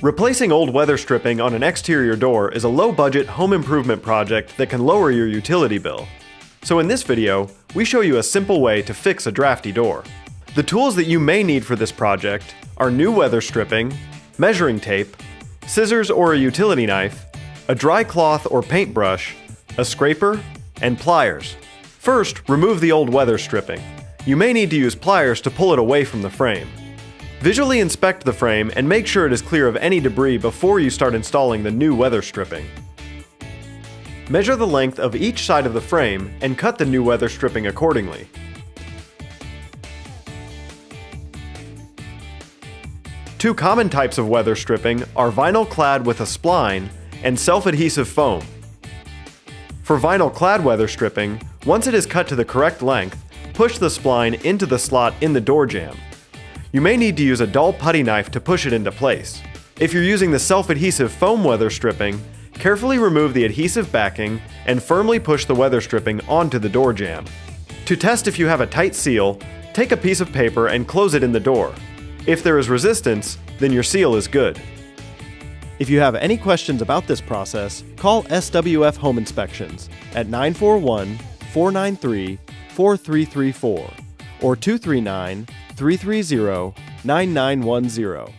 Replacing old weather stripping on an exterior door is a low-budget home improvement project that can lower your utility bill. So in this video, we show you a simple way to fix a drafty door. The tools that you may need for this project are new weather stripping, measuring tape, scissors or a utility knife, a dry cloth or paintbrush, a scraper, and pliers. First, remove the old weather stripping. You may need to use pliers to pull it away from the frame. Visually inspect the frame and make sure it is clear of any debris before you start installing the new weather stripping. Measure the length of each side of the frame and cut the new weather stripping accordingly. Two common types of weather stripping are vinyl clad with a spline and self-adhesive foam. For vinyl clad weather stripping, once it is cut to the correct length, push the spline into the slot in the door jamb. You may need to use a dull putty knife to push it into place. If you're using the self-adhesive foam weather stripping, carefully remove the adhesive backing and firmly push the weather stripping onto the door jamb. To test if you have a tight seal, take a piece of paper and close it in the door. If there is resistance, then your seal is good. If you have any questions about this process, call SWF Home Inspections at 941-493-4334 or 239-330-9910.